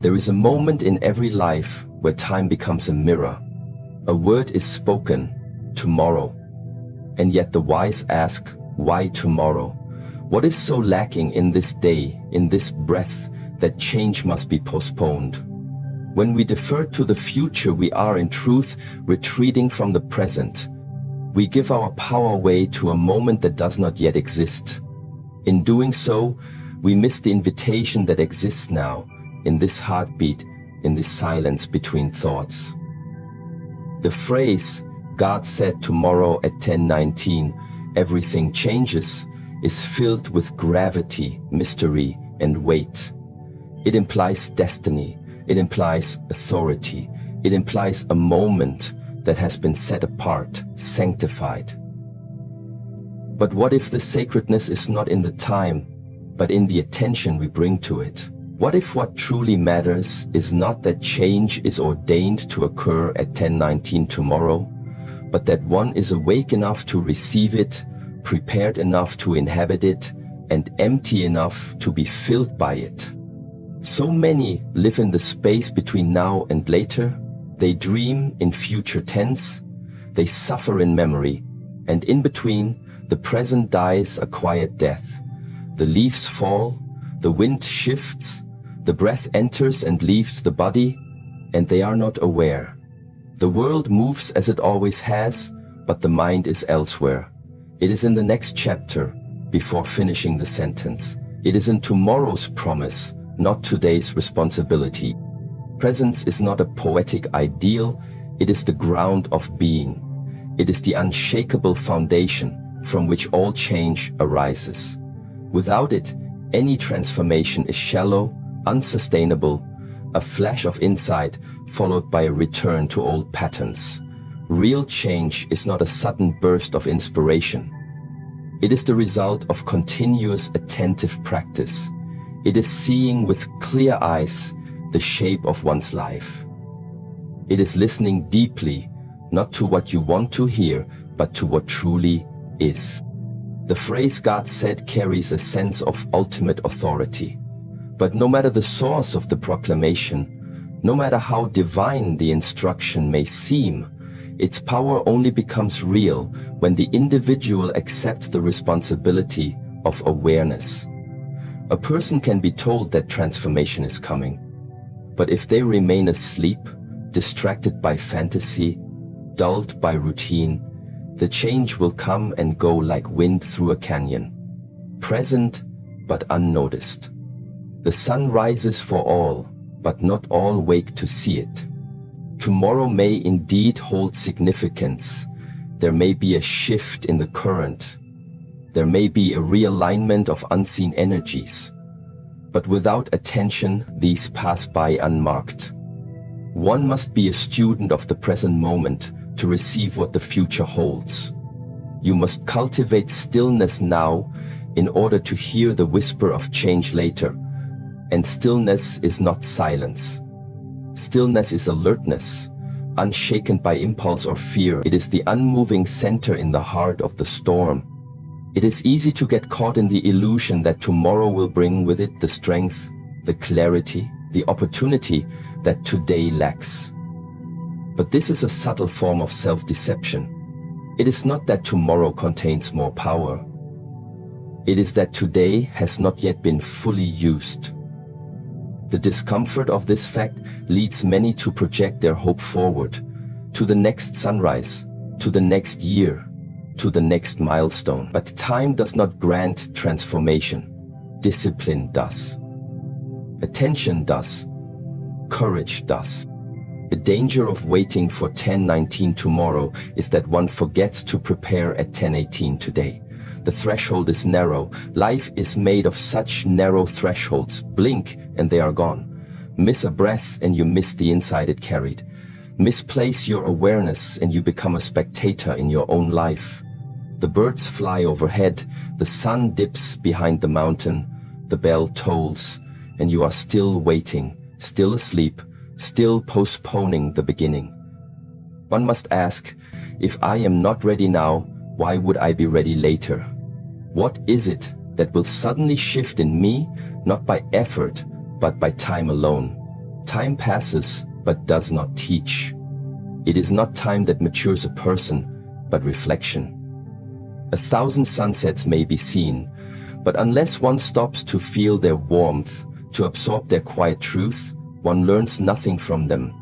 There is a moment in every life where time becomes a mirror. A word is spoken, tomorrow. And yet the wise ask, why tomorrow? What is so lacking in this day, in this breath, that change must be postponed? When we defer to the future, we are in truth retreating from the present. We give our power away to a moment that does not yet exist. In doing so, we miss the invitation that exists now, in this heartbeat, in this silence between thoughts. The phrase, God said tomorrow at 10:19, everything changes, is filled with gravity, mystery, and weight. It implies destiny, it implies authority, it implies a moment that has been set apart, sanctified. But what if the sacredness is not in the time, but in the attention we bring to it? What if what truly matters is not that change is ordained to occur at 10:19 tomorrow, but that one is awake enough to receive it, prepared enough to inhabit it, and empty enough to be filled by it? So many live in the space between now and later. They dream in future tense, they suffer in memory, and in between, the present dies a quiet death. The leaves fall, the wind shifts, the breath enters and leaves the body, and they are not aware. The world moves as it always has, but the mind is elsewhere. It is in the next chapter, before finishing the sentence. It is in tomorrow's promise, not today's responsibility. Presence is not a poetic ideal, it is the ground of being. It is the unshakable foundation from which all change arises. Without it, any transformation is shallow, unsustainable, a flash of insight followed by a return to old patterns. Real change is not a sudden burst of inspiration. It is the result of continuous attentive practice. It is seeing with clear eyes the shape of one's life. It is listening deeply, not to what you want to hear, but to what truly is. The phrase God said carries a sense of ultimate authority. But no matter the source of the proclamation, no matter how divine the instruction may seem, its power only becomes real when the individual accepts the responsibility of awareness. A person can be told that transformation is coming, but if they remain asleep, distracted by fantasy, dulled by routine, the change will come and go like wind through a canyon, present but unnoticed. The sun rises for all, but not all wake to see it. Tomorrow may indeed hold significance. There may be a shift in the current. There may be a realignment of unseen energies. But without attention, these pass by unmarked. One must be a student of the present moment to receive what the future holds. You must cultivate stillness now in order to hear the whisper of change later. And stillness is not silence. Stillness is alertness, unshaken by impulse or fear. It is the unmoving center in the heart of the storm. It is easy to get caught in the illusion that tomorrow will bring with it the strength, the clarity, the opportunity that today lacks. But this is a subtle form of self-deception. It is not that tomorrow contains more power. It is that today has not yet been fully used. The discomfort of this fact leads many to project their hope forward, to the next sunrise, to the next year, to the next milestone. But time does not grant transformation. Discipline does. Attention does. Courage does. The danger of waiting for 10:19 tomorrow is that one forgets to prepare at 10:18 today. The threshold is narrow. Life is made of such narrow thresholds. Blink and they are gone. Miss a breath and you miss the insight it carried. Misplace your awareness and you become a spectator in your own life. The birds fly overhead, the sun dips behind the mountain, the bell tolls, and you are still waiting, still asleep, still postponing the beginning. One must ask, if I am not ready now, why would I be ready later? What is it that will suddenly shift in me, not by effort, but by time alone? Time passes but does not teach. It is not time that matures a person, but reflection. 1,000 sunsets may be seen, but unless one stops to feel their warmth, to absorb their quiet truth, one learns nothing from them.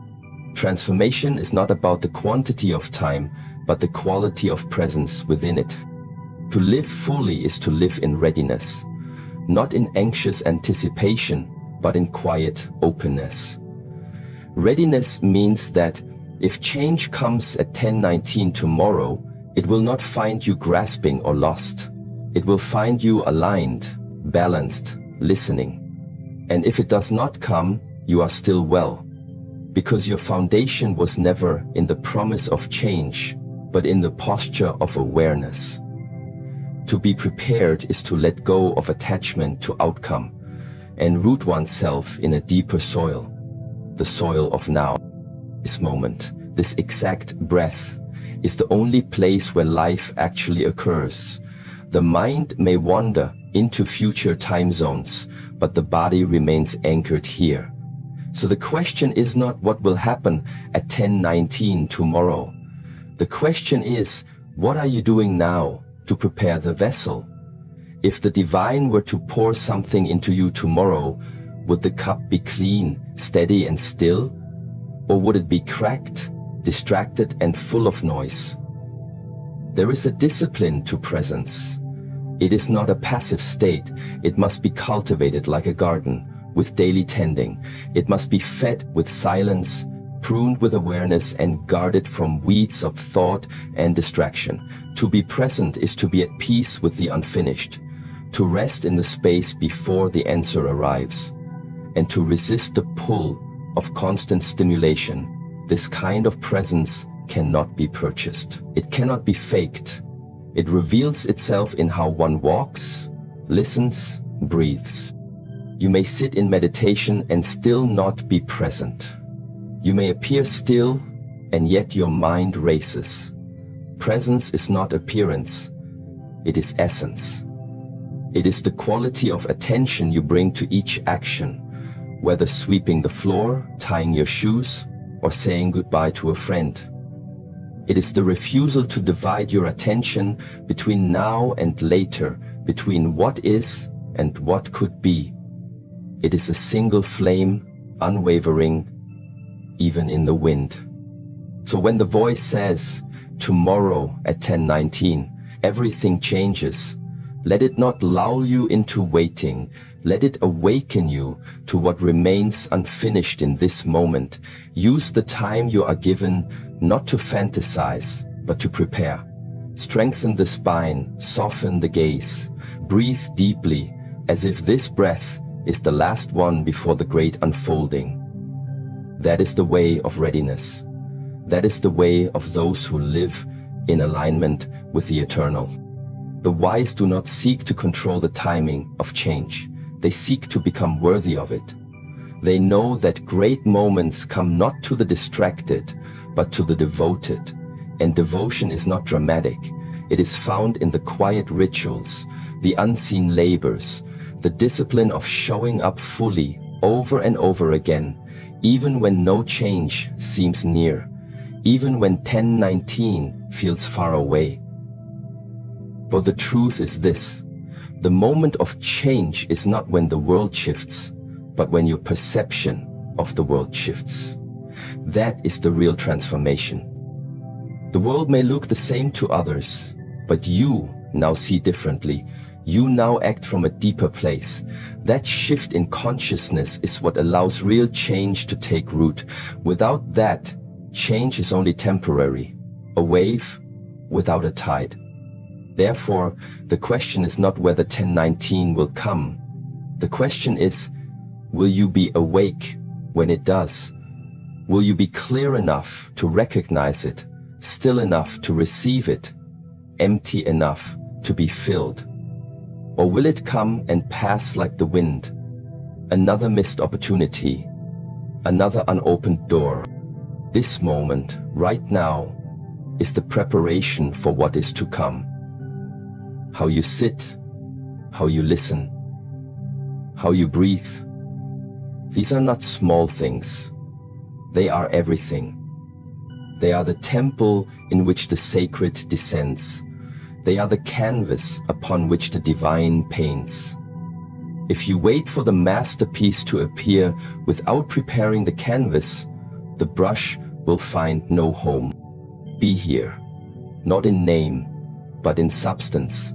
Transformation is not about the quantity of time, but the quality of presence within it. To live fully is to live in readiness, not in anxious anticipation, but in quiet openness. Readiness means that if change comes at 10:19 tomorrow, it will not find you grasping or lost. It will find you aligned, balanced, listening. And if it does not come, you are still well, because your foundation was never in the promise of change, but in the posture of awareness. To be prepared is to let go of attachment to outcome and root oneself in a deeper soil, the soil of now. This moment, this exact breath, is the only place where life actually occurs. The mind may wander into future time zones, but the body remains anchored here. So the question is not what will happen at 10:19 tomorrow. The question is, what are you doing now to prepare the vessel? If the divine were to pour something into you tomorrow, would the cup be clean, steady and still? Or would it be cracked, distracted and full of noise? There is a discipline to presence. It is not a passive state. It must be cultivated like a garden, with daily tending. It must be fed with silence, pruned with awareness and guarded from weeds of thought and distraction. To be present is to be at peace with the unfinished, to rest in the space before the answer arrives, and to resist the pull of constant stimulation. This kind of presence cannot be purchased. It cannot be faked. It reveals itself in how one walks, listens, breathes. You may sit in meditation and still not be present. You may appear still, and yet your mind races. Presence is not appearance, it is essence. It is the quality of attention you bring to each action, whether sweeping the floor, tying your shoes, or saying goodbye to a friend. It is the refusal to divide your attention between now and later, between what is and what could be. It is a single flame, unwavering, even in the wind. So when the voice says, tomorrow at 10:19, everything changes, let it not lull you into waiting. Let it awaken you to what remains unfinished in this moment. Use the time you are given not to fantasize, but to prepare. Strengthen the spine, soften the gaze. Breathe deeply, as if this breath is the last one before the great unfolding. That is the way of readiness. That is the way of those who live in alignment with the eternal. The wise do not seek to control the timing of change. They seek to become worthy of it. They know that great moments come not to the distracted, but to the devoted. And devotion is not dramatic. It is found in the quiet rituals, the unseen labors, the discipline of showing up fully over and over again, even when no change seems near, even when 10:19 feels far away. For the truth is this: the moment of change is not when the world shifts, but when your perception of the world shifts. That is the real transformation. The world may look the same to others, but you now see differently. You now act from a deeper place. That shift in consciousness is what allows real change to take root. Without that, change is only temporary, a wave without a tide. Therefore, the question is not whether 10:19 will come. The question is, will you be awake when it does? Will you be clear enough to recognize it, still enough to receive it, empty enough to be filled? Or will it come and pass like the wind? Another missed opportunity, another unopened door. This moment, right now, is the preparation for what is to come. How you sit, how you listen, how you breathe, These are not small things. They are everything. They are the temple in which the sacred descends. They are the canvas upon which the divine paints. If you wait for the masterpiece to appear without preparing the canvas, the brush will find no home. Be here, not in name, but in substance.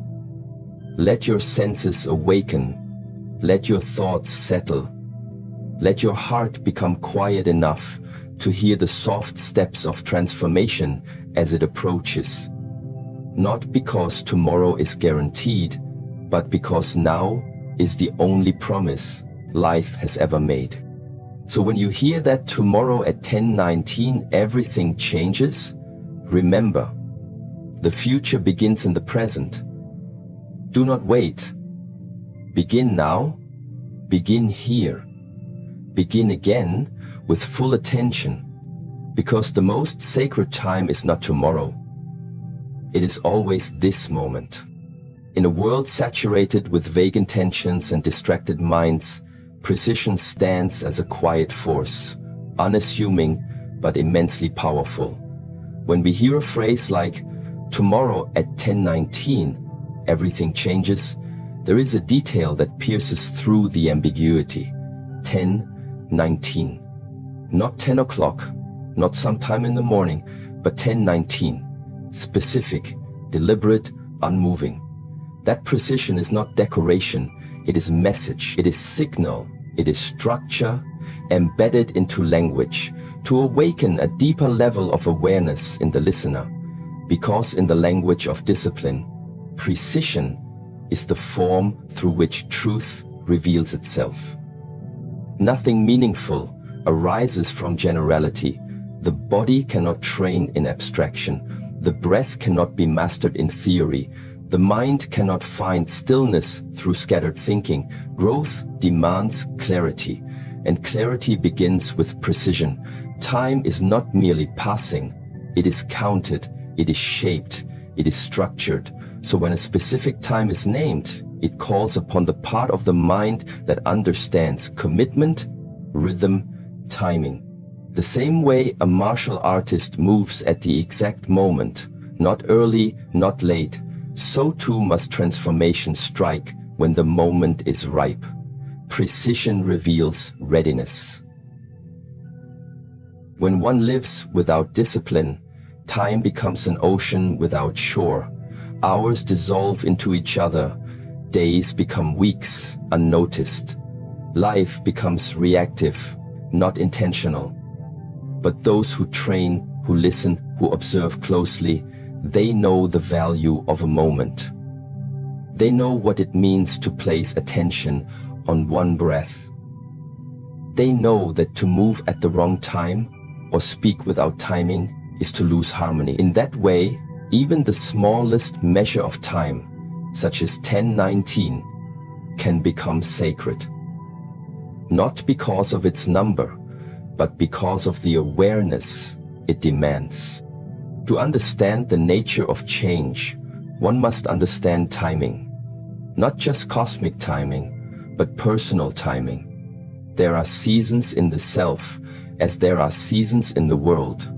Let your senses awaken. Let your thoughts settle. Let your heart become quiet enough to hear the soft steps of transformation as it approaches. Not because tomorrow is guaranteed, but because now is the only promise life has ever made. So when you hear that tomorrow at 10:19 everything changes, remember, the future begins in the present. Do not wait. Begin now. Begin here. Begin again with full attention, because the most sacred time is not tomorrow. It is always this moment. In a world saturated with vague intentions and distracted minds, precision stands as a quiet force, unassuming but immensely powerful. When we hear a phrase like, tomorrow at 10:19, everything changes, there is a detail that pierces through the ambiguity. 10:19. Not 10 o'clock, not sometime in the morning, but 10:19. Specific, deliberate, unmoving. That precision is not decoration, it is message, it is signal, it is structure embedded into language to awaken a deeper level of awareness in the listener. Because in the language of discipline, precision is the form through which truth reveals itself. Nothing meaningful arises from generality. The body cannot train in abstraction. The breath cannot be mastered in theory. The mind cannot find stillness through scattered thinking. Growth demands clarity, and clarity begins with precision. Time is not merely passing. It is counted, it is shaped, it is structured. So when a specific time is named, it calls upon the part of the mind that understands commitment, rhythm, timing. The same way a martial artist moves at the exact moment, not early, not late, so too must transformation strike when the moment is ripe. Precision reveals readiness. When one lives without discipline, time becomes an ocean without shore. Hours dissolve into each other. Days become weeks, unnoticed. Life becomes reactive, not intentional. But those who train, who listen, who observe closely, they know the value of a moment. They know what it means to place attention on one breath. They know that to move at the wrong time or speak without timing is to lose harmony. In that way, even the smallest measure of time, such as 10:19, can become sacred. Not because of its number, but because of the awareness it demands. To understand the nature of change, one must understand timing. Not just cosmic timing, but personal timing. There are seasons in the self, as there are seasons in the world.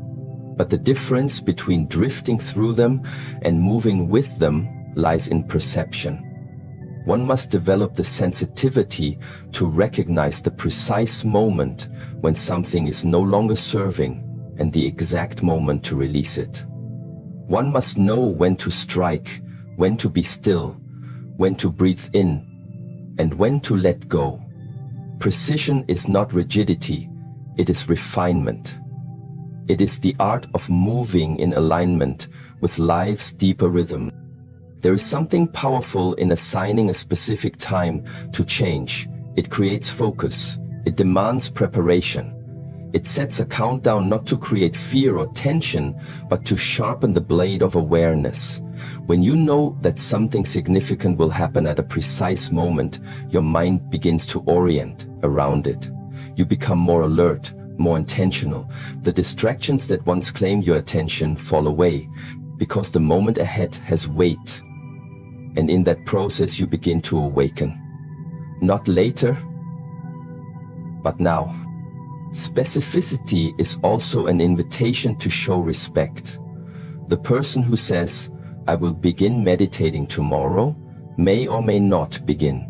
But the difference between drifting through them and moving with them lies in perception. One must develop the sensitivity to recognize the precise moment when something is no longer serving and the exact moment to release it. One must know when to strike, when to be still, when to breathe in, and when to let go. Precision is not rigidity, it is refinement. It is the art of moving in alignment with life's deeper rhythm. There is something powerful in assigning a specific time to change. It creates focus. It demands preparation. It sets a countdown not to create fear or tension, but to sharpen the blade of awareness. When you know that something significant will happen at a precise moment, your mind begins to orient around it. You become more alert, more intentional. The distractions that once claimed your attention fall away, because the moment ahead has weight. And in that process you begin to awaken. Not later, But now, specificity is also an invitation to show respect. The person who says, "I will begin meditating tomorrow," may or may not begin.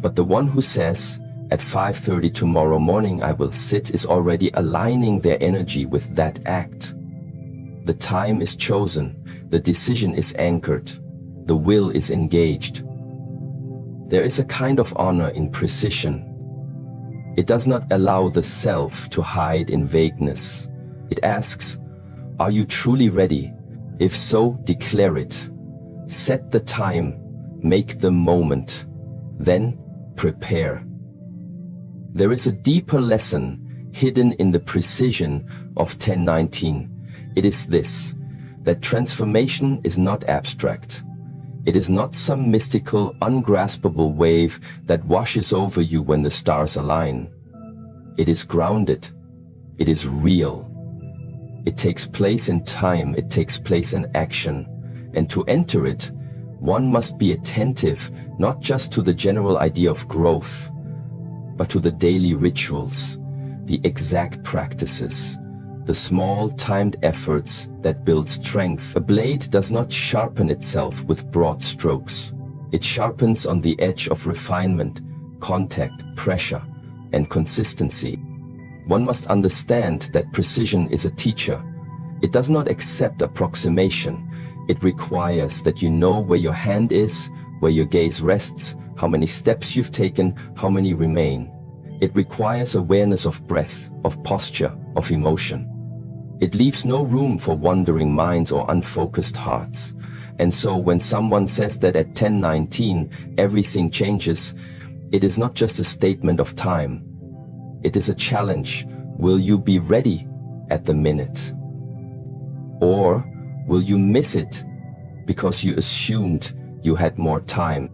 But the one who says, "At 5:30 tomorrow morning I will sit," is already aligning their energy with that act. The time is chosen, the decision is anchored, the will is engaged. There is a kind of honor in precision. It does not allow the self to hide in vagueness. It asks, "Are you truly ready? If so, declare it. Set the time, make the moment, then prepare." There is a deeper lesson hidden in the precision of 1019. It is this, that transformation is not abstract. It is not some mystical, ungraspable wave that washes over you when the stars align. It is grounded. It is real. It takes place in time. It takes place in action. And to enter it, one must be attentive not just to the general idea of growth, but to the daily rituals, the exact practices, the small timed efforts that build strength. A blade does not sharpen itself with broad strokes. It sharpens on the edge of refinement, contact, pressure, and consistency. One must understand that precision is a teacher. It does not accept approximation. It requires that you know where your hand is, where your gaze rests, how many steps you've taken, how many remain. It requires awareness of breath, of posture, of emotion. It leaves no room for wandering minds or unfocused hearts. And so when someone says that at 1019 everything changes, it is not just a statement of time. It is a challenge. Will you be ready at the minute? Or will you miss it because you assumed you had more time?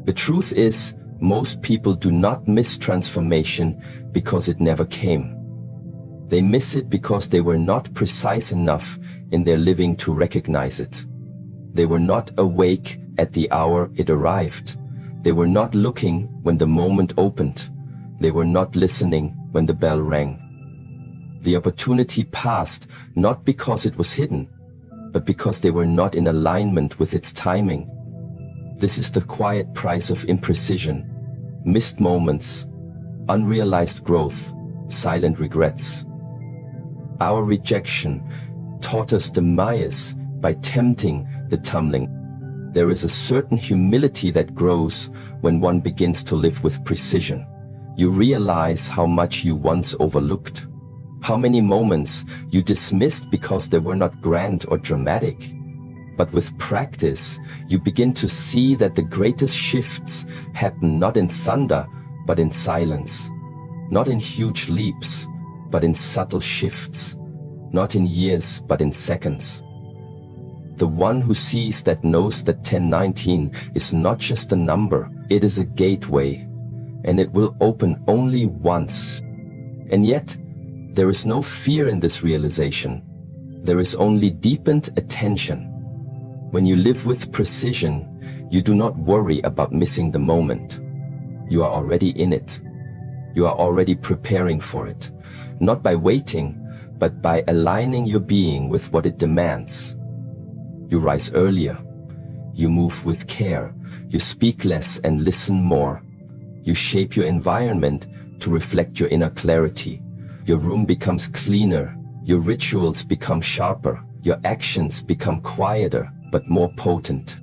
The truth is, most people do not miss transformation because it never came. They miss it because they were not precise enough in their living to recognize it. They were not awake at the hour it arrived. They were not looking when the moment opened. They were not listening when the bell rang. The opportunity passed not because it was hidden, but because they were not in alignment with its timing. This is the quiet price of imprecision. Missed moments, unrealized growth, silent regrets. Our rejection taught us the bias by tempting the tumbling. There is a certain humility that grows when one begins to live with precision. You realize how much you once overlooked, how many moments you dismissed because they were not grand or dramatic. But with practice, you begin to see that the greatest shifts happen not in thunder, but in silence, not in huge leaps, but in subtle shifts, not in years, but in seconds. The one who sees that knows that 1019 is not just a number, it is a gateway, and it will open only once. And yet, there is no fear in this realization. There is only deepened attention. When you live with precision, you do not worry about missing the moment. You are already in it. You are already preparing for it, not by waiting, but by aligning your being with what it demands. You rise earlier. You move with care. You speak less and listen more. You shape your environment to reflect your inner clarity. Your room becomes cleaner. Your rituals become sharper. Your actions become quieter, but more potent.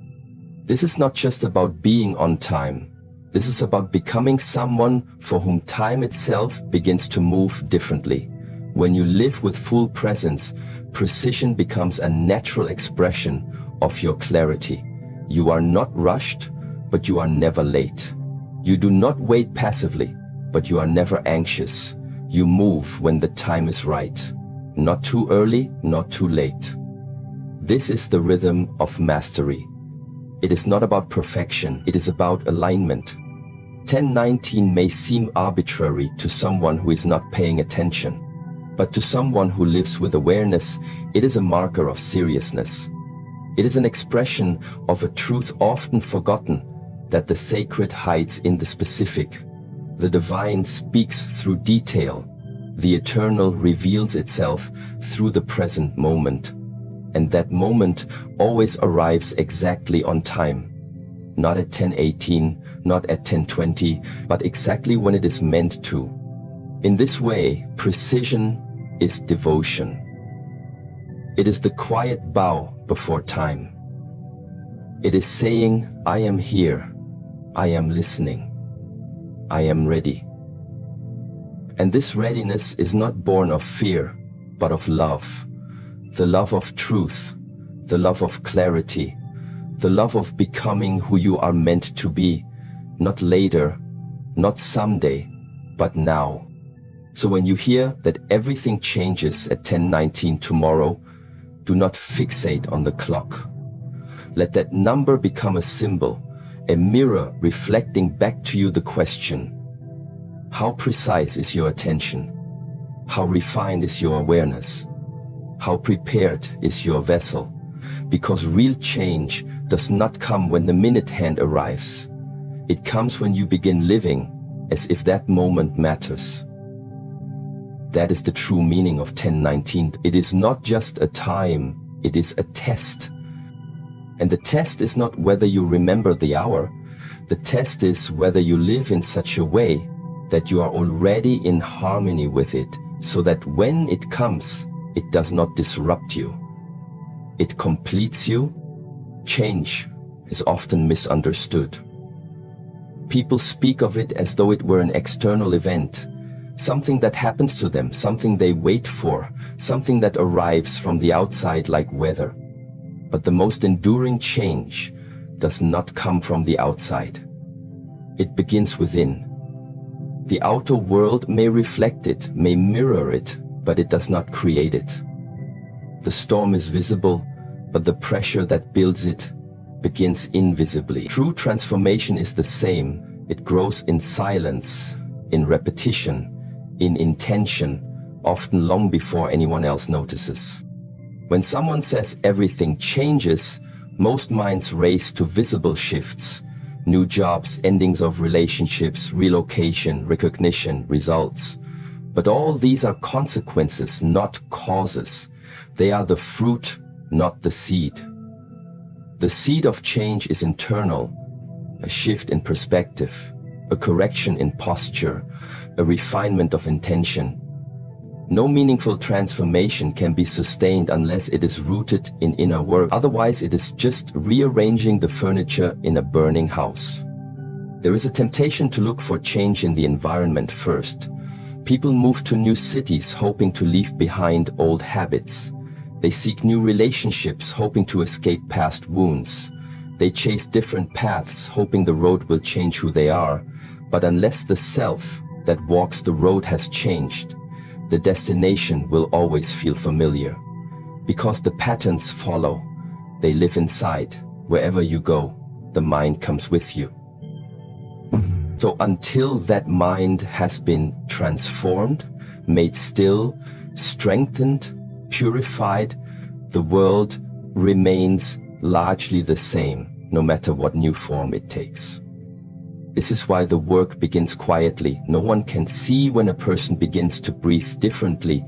This is not just about being on time. This is about becoming someone for whom time itself begins to move differently. When you live with full presence, precision becomes a natural expression of your clarity. You are not rushed, but you are never late. You do not wait passively, but you are never anxious. You move when the time is right. Not too early, not too late. This is the rhythm of mastery. It is not about perfection, it is about alignment. 1019 may seem arbitrary to someone who is not paying attention, but to someone who lives with awareness, it is a marker of seriousness. It is an expression of a truth often forgotten, that the sacred hides in the specific. The divine speaks through detail. The eternal reveals itself through the present moment. And that moment always arrives exactly on time. Not at 10:18, not at 10:20, but exactly when it is meant to. In this way, precision is devotion. It is the quiet bow before time. It is saying, I am here, I am listening, I am ready. And this readiness is not born of fear, but of love. The love of truth, the love of clarity, the love of becoming who you are meant to be, not later, not someday, but now. So when you hear that everything changes at 10:19 tomorrow, do not fixate on the clock. Let that number become a symbol, a mirror reflecting back to you the question: how precise is your attention? How refined is your awareness? How prepared is your vessel? Because real change does not come when the minute hand arrives. It comes when you begin living as if that moment matters. That is the true meaning of 10:19. It is not just a time, it is a test. And the test is not whether you remember the hour. The test is whether you live in such a way that you are already in harmony with it, so that when it comes, it does not disrupt you. It completes you. Change is often misunderstood. People speak of it as though it were an external event, something that happens to them, something they wait for, something that arrives from the outside like weather. But the most enduring change does not come from the outside. It begins within. The outer world may reflect it, may mirror it, but it does not create it. The storm is visible, but the pressure that builds it begins invisibly. True transformation is the same. It grows in silence, in repetition, in intention, often long before anyone else notices. When someone says everything changes, most minds race to visible shifts. New jobs, endings of relationships, relocation, recognition, results. But all these are consequences, not causes. They are the fruit, not the seed. The seed of change is internal, a shift in perspective, a correction in posture, a refinement of intention. No meaningful transformation can be sustained unless it is rooted in inner work. Otherwise, it is just rearranging the furniture in a burning house. There is a temptation to look for change in the environment first. People move to new cities hoping to leave behind old habits. They seek new relationships hoping to escape past wounds. They chase different paths hoping the road will change who they are. But unless the self that walks the road has changed, the destination will always feel familiar. Because the patterns follow, they live inside. Wherever you go, the mind comes with you. So until that mind has been transformed, made still, strengthened, purified, the world remains largely the same, no matter what new form it takes. This is why the work begins quietly. No one can see when a person begins to breathe differently.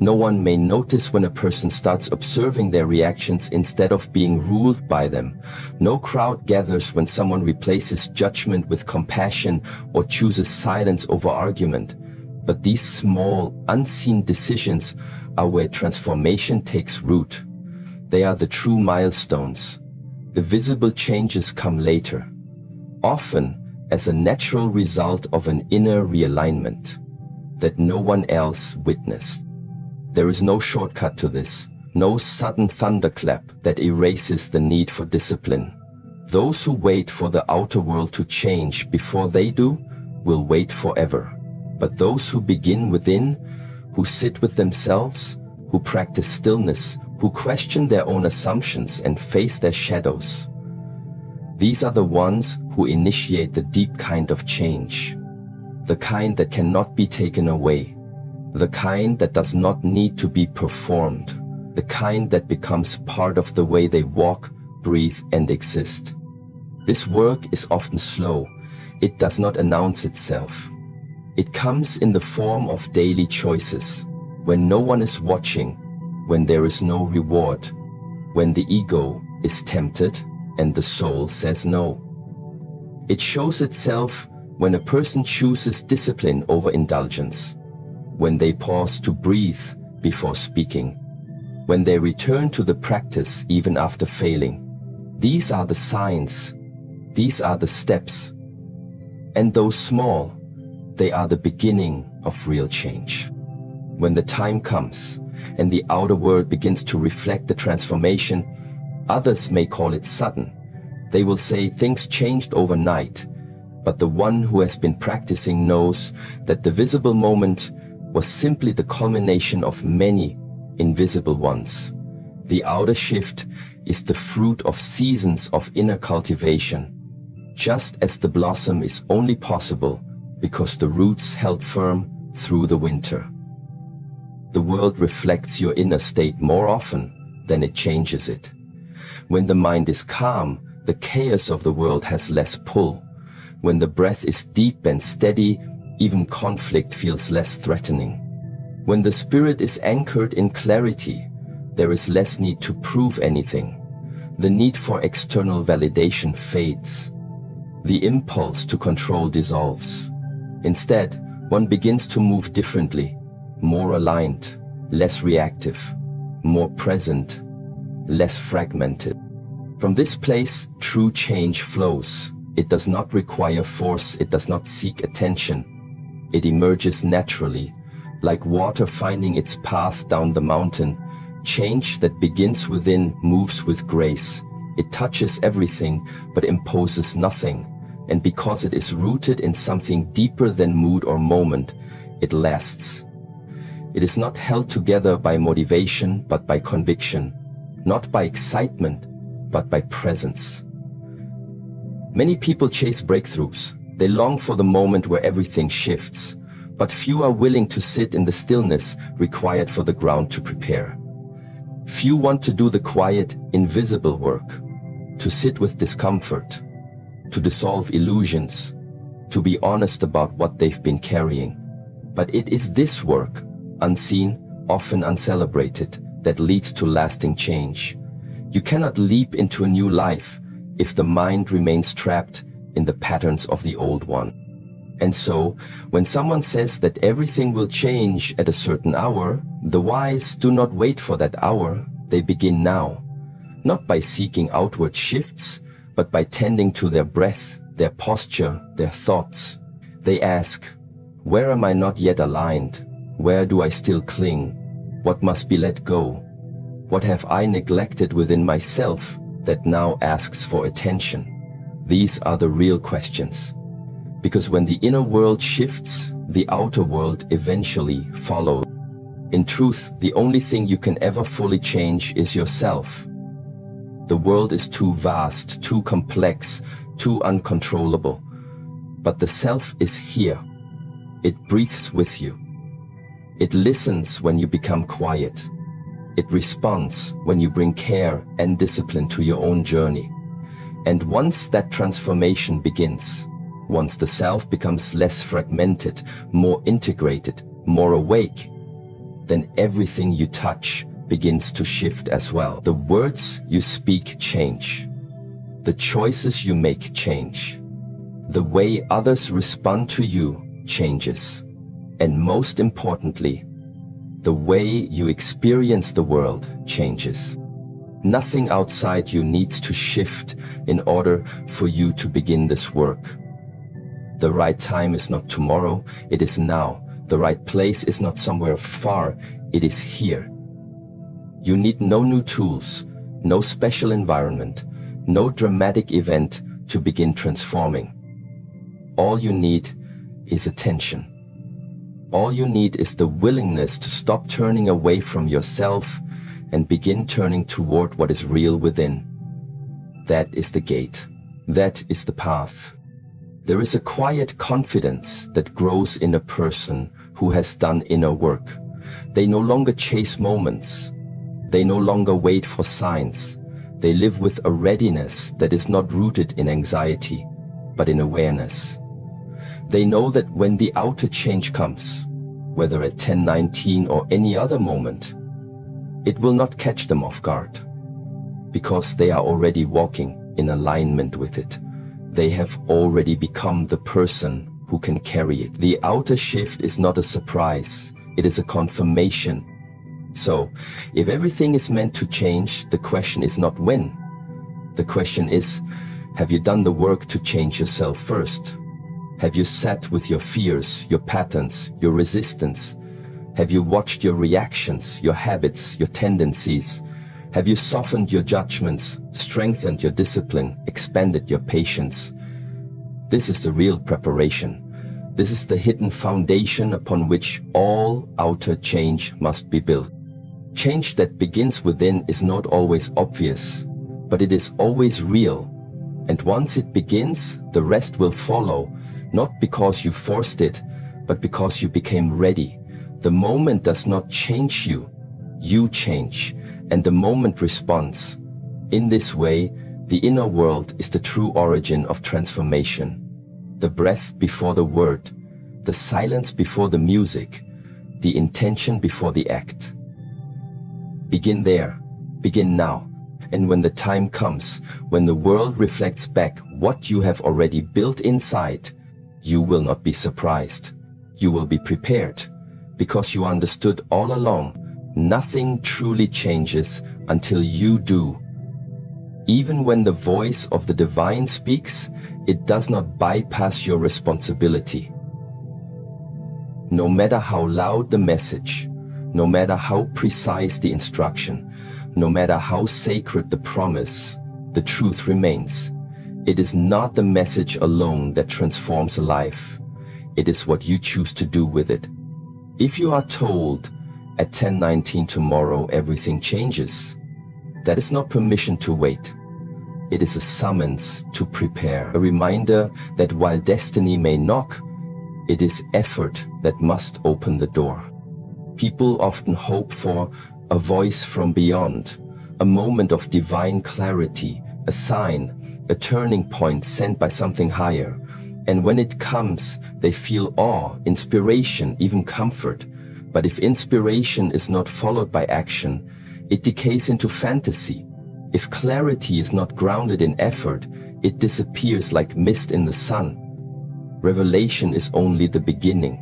No one may notice when a person starts observing their reactions instead of being ruled by them. No crowd gathers when someone replaces judgment with compassion or chooses silence over argument. But these small, unseen decisions are where transformation takes root. They are the true milestones. The visible changes come later, often as a natural result of an inner realignment that no one else witnessed. There is no shortcut to this, no sudden thunderclap that erases the need for discipline. Those who wait for the outer world to change before they do will wait forever. But those who begin within, who sit with themselves, who practice stillness, who question their own assumptions and face their shadows, these are the ones who initiate the deep kind of change, the kind that cannot be taken away, the kind that does not need to be performed, the kind that becomes part of the way they walk, breathe, and exist. This work is often slow. It does not announce itself. It comes in the form of daily choices, when no one is watching, when there is no reward, when the ego is tempted and the soul says no. It shows itself when a person chooses discipline over indulgence, when they pause to breathe before speaking, when they return to the practice even after failing. These are the signs, these are the steps, and though small, they are the beginning of real change. When the time comes and the outer world begins to reflect the transformation, others may call it sudden. They will say things changed overnight, but the one who has been practicing knows that the visible moment was simply the culmination of many invisible ones. The outer shift is the fruit of seasons of inner cultivation, just as the blossom is only possible because the roots held firm through the winter. The world reflects your inner state more often than it changes it. When the mind is calm, the chaos of the world has less pull. When the breath is deep and steady, even conflict feels less threatening. When the spirit is anchored in clarity, there is less need to prove anything. The need for external validation fades. The impulse to control dissolves. Instead, one begins to move differently, more aligned, less reactive, more present, less fragmented. From this place, true change flows. It does not require force, it does not seek attention. It emerges naturally, like water finding its path down the mountain. Change that begins within moves with grace. It touches everything, but imposes nothing. And because it is rooted in something deeper than mood or moment, it lasts. It is not held together by motivation, but by conviction. Not by excitement, but by presence. Many people chase breakthroughs. They long for the moment where everything shifts, but few are willing to sit in the stillness required for the ground to prepare. Few want to do the quiet, invisible work, to sit with discomfort, to dissolve illusions, to be honest about what they've been carrying. But it is this work, unseen, often uncelebrated, that leads to lasting change. You cannot leap into a new life if the mind remains trapped in the patterns of the old one. And so, when someone says that everything will change at a certain hour, the wise do not wait for that hour, they begin now. Not by seeking outward shifts, but by tending to their breath, their posture, their thoughts. They ask, where am I not yet aligned? Where do I still cling? What must be let go? What have I neglected within myself that now asks for attention? These are the real questions. Because when the inner world shifts, the outer world eventually follows. In truth, the only thing you can ever fully change is yourself. The world is too vast, too complex, too uncontrollable. But the self is here. It breathes with you. It listens when you become quiet. It responds when you bring care and discipline to your own journey. And once that transformation begins, once the self becomes less fragmented, more integrated, more awake, then everything you touch begins to shift as well. The words you speak change. The choices you make change. The way others respond to you changes. And most importantly, the way you experience the world changes. Nothing outside you needs to shift in order for you to begin this work. The right time is not tomorrow, it is now. The right place is not somewhere far, it is here. You need no new tools, no special environment, no dramatic event to begin transforming. All you need is attention. All you need is the willingness to stop turning away from yourself and begin turning toward what is real within. That is the gate. That is the path. There is a quiet confidence that grows in a person who has done inner work. They no longer chase moments. They no longer wait for signs. They live with a readiness that is not rooted in anxiety, but in awareness. They know that when the outer change comes, whether at 10:19 or any other moment, it will not catch them off guard, because they are already walking in alignment with it. They have already become the person who can carry it. The outer shift is not a surprise, it is a confirmation. So, if everything is meant to change, the question is not when. The question is, have you done the work to change yourself first? Have you sat with your fears, your patterns, your resistance? Have you watched your reactions, your habits, your tendencies? Have you softened your judgments, strengthened your discipline, expanded your patience? This is the real preparation. This is the hidden foundation upon which all outer change must be built. Change that begins within is not always obvious, but it is always real. And once it begins, the rest will follow, not because you forced it, but because you became ready. The moment does not change you, you change, and the moment responds. In this way, the inner world is the true origin of transformation. The breath before the word, the silence before the music, the intention before the act. Begin there, begin now, and when the time comes, when the world reflects back what you have already built inside, you will not be surprised. You will be prepared, because you understood all along, nothing truly changes until you do. Even when the voice of the divine speaks, it does not bypass your responsibility. No matter how loud the message, no matter how precise the instruction, no matter how sacred the promise, the truth remains. It is not the message alone that transforms a life. It is what you choose to do with it. If you are told, at 10:19 tomorrow everything changes, that is not permission to wait. It is a summons to prepare, a reminder that while destiny may knock, it is effort that must open the door. People often hope for a voice from beyond, a moment of divine clarity, a sign, a turning point sent by something higher. And when it comes, they feel awe, inspiration, even comfort. But if inspiration is not followed by action, it decays into fantasy. If clarity is not grounded in effort, it disappears like mist in the sun. Revelation is only the beginning.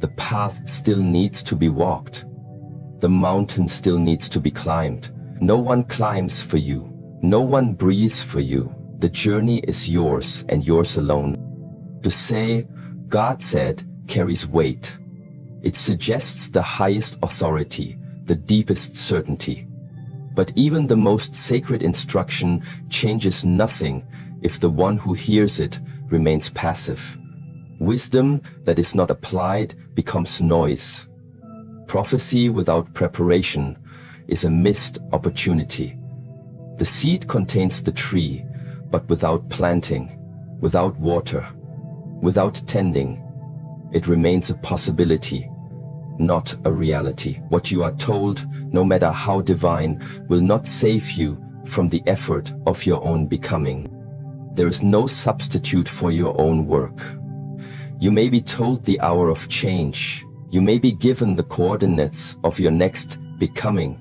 The path still needs to be walked. The mountain still needs to be climbed. No one climbs for you. No one breathes for you. The journey is yours and yours alone. To say, God said, carries weight. It suggests the highest authority, the deepest certainty. But even the most sacred instruction changes nothing if the one who hears it remains passive. Wisdom that is not applied becomes noise. Prophecy without preparation is a missed opportunity. The seed contains the tree, but without planting, without water, without tending, it remains a possibility, not a reality. What you are told, no matter how divine, will not save you from the effort of your own becoming. There is no substitute for your own work. You may be told the hour of change. You may be given the coordinates of your next becoming,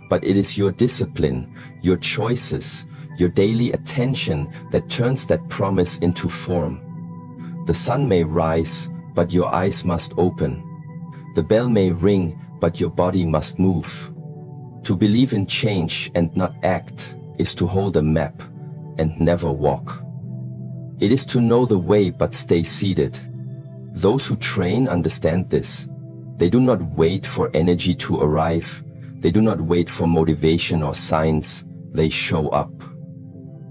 but it is your discipline, your choices, your daily attention that turns that promise into form. The sun may rise, but your eyes must open. The bell may ring, but your body must move. To believe in change and not act is to hold a map and never walk. It is to know the way but stay seated. Those who train understand this. They do not wait for energy to arrive. They do not wait for motivation or signs. They show up.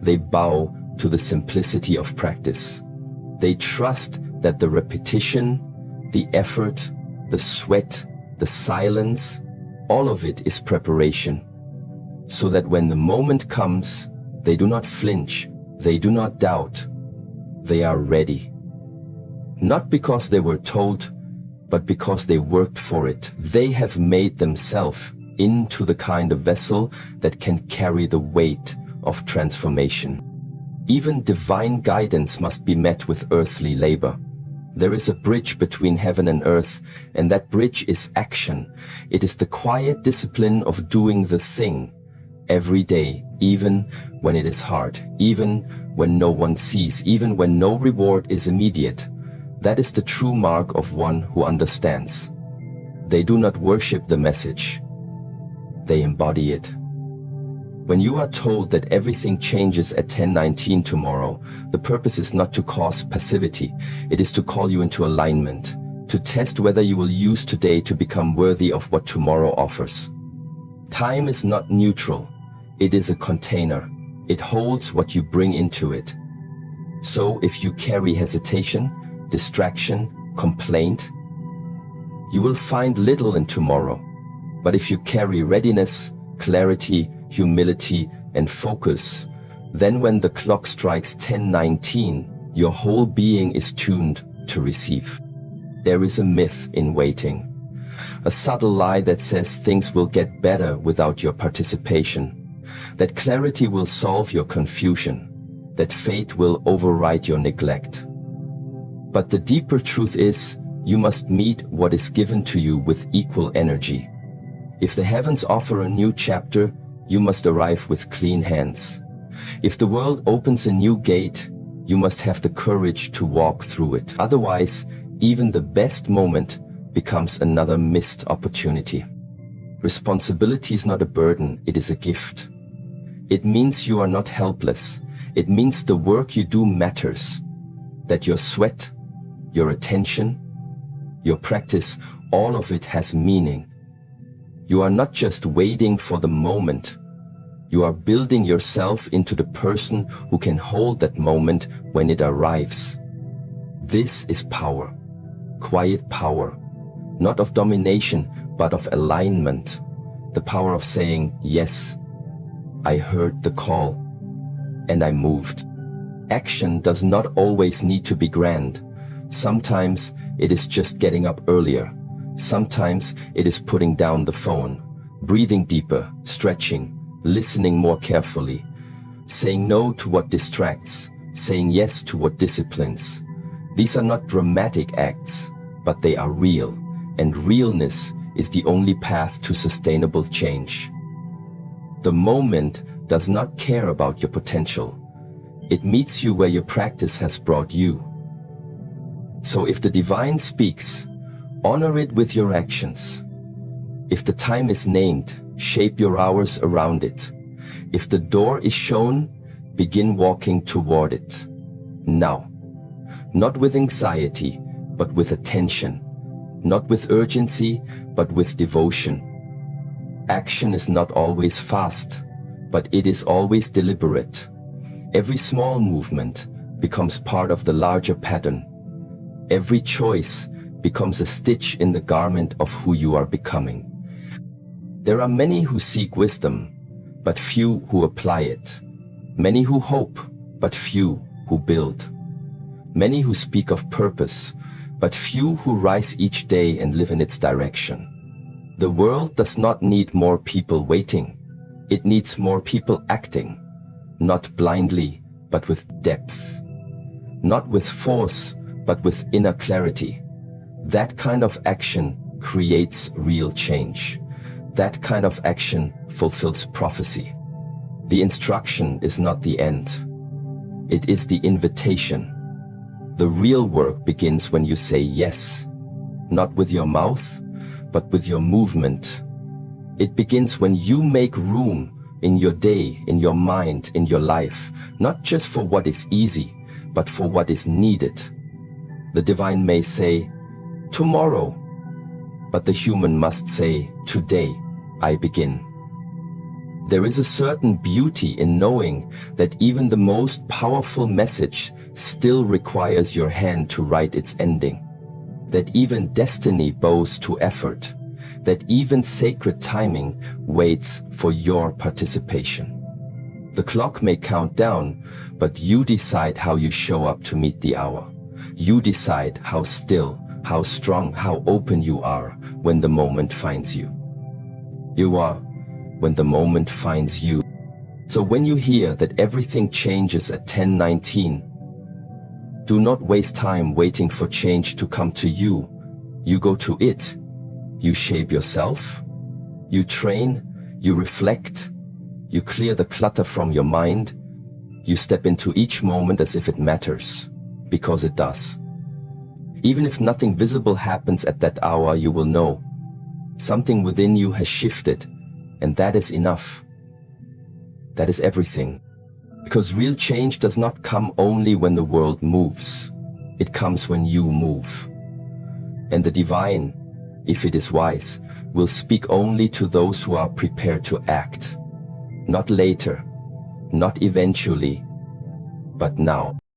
They bow to the simplicity of practice. They trust that the repetition, the effort, the sweat, the silence, all of it is preparation. So that when the moment comes, they do not flinch, they do not doubt. They are ready. Not because they were told, but because they worked for it. They have made themselves into the kind of vessel that can carry the weight of transformation. Even divine guidance must be met with earthly labor. There is a bridge between heaven and earth, and that bridge is action. It is the quiet discipline of doing the thing every day, even when it is hard, even when no one sees, even when no reward is immediate. That is the true mark of one who understands. They do not worship the message, they embody it. When you are told that everything changes at 10:19 tomorrow, the purpose is not to cause passivity. It is to call you into alignment, to test whether you will use today to become worthy of what tomorrow offers. Time is not neutral. It is a container. It holds what you bring into it. So if you carry hesitation, distraction, complaint, you will find little in tomorrow. But if you carry readiness, clarity, humility, and focus, then when the clock strikes 10:19, your whole being is tuned to receive. There is a myth in waiting, a subtle lie that says things will get better without your participation, that clarity will solve your confusion, that fate will override your neglect. But the deeper truth is, you must meet what is given to you with equal energy. If the heavens offer a new chapter, you must arrive with clean hands. If the world opens a new gate, you must have the courage to walk through it. Otherwise, even the best moment becomes another missed opportunity. Responsibility is not a burden, it is a gift. It means you are not helpless. It means the work you do matters. That your sweat, your attention, your practice, all of it has meaning. You are not just waiting for the moment. You are building yourself into the person who can hold that moment when it arrives. This is power, quiet power, not of domination, but of alignment. The power of saying, yes, I heard the call, and I moved. Action does not always need to be grand. Sometimes it is just getting up earlier. Sometimes it is putting down the phone, breathing deeper, stretching, listening more carefully, saying no to what distracts, saying yes to what disciplines. These are not dramatic acts, but they are real, and realness is the only path to sustainable change. The moment does not care about your potential. It meets you where your practice has brought you. So if the divine speaks, honor it with your actions. If the time is named, shape your hours around it. If the door is shown, begin walking toward it. Now, not with anxiety, but with attention. Not with urgency, but with devotion. Action is not always fast, but it is always deliberate. Every small movement becomes part of the larger pattern. Every choice becomes a stitch in the garment of who you are becoming. There are many who seek wisdom, but few who apply it. Many who hope, but few who build. Many who speak of purpose, but few who rise each day and live in its direction. The world does not need more people waiting. It needs more people acting, not blindly, but with depth. Not with force, but with inner clarity. That kind of action creates real change. That kind of action fulfills prophecy. The instruction is not the end. It is the invitation. The real work begins when you say yes, not with your mouth, but with your movement. It begins when you make room in your day, in your mind, in your life, not just for what is easy, but for what is needed. The divine may say, tomorrow, but the human must say, today I begin. There is a certain beauty in knowing that even the most powerful message still requires your hand to write its ending. That even destiny bows to effort. That even sacred timing waits for your participation. The clock may count down, but you decide how you show up to meet the hour. You decide how still, how strong, how open you are when the moment finds you. You are when the moment finds you. So when you hear that everything changes at 10:19, Do not waste time waiting for change to come to you. You go to it. You shape yourself. You train. You reflect. You clear the clutter from your mind. You step into each moment as if it matters, because it does. Even if nothing visible happens at that hour, you will know. Something within you has shifted, and that is enough. That is everything. Because real change does not come only when the world moves. It comes when you move. And the divine, if it is wise, will speak only to those who are prepared to act. Not later, not eventually, but now.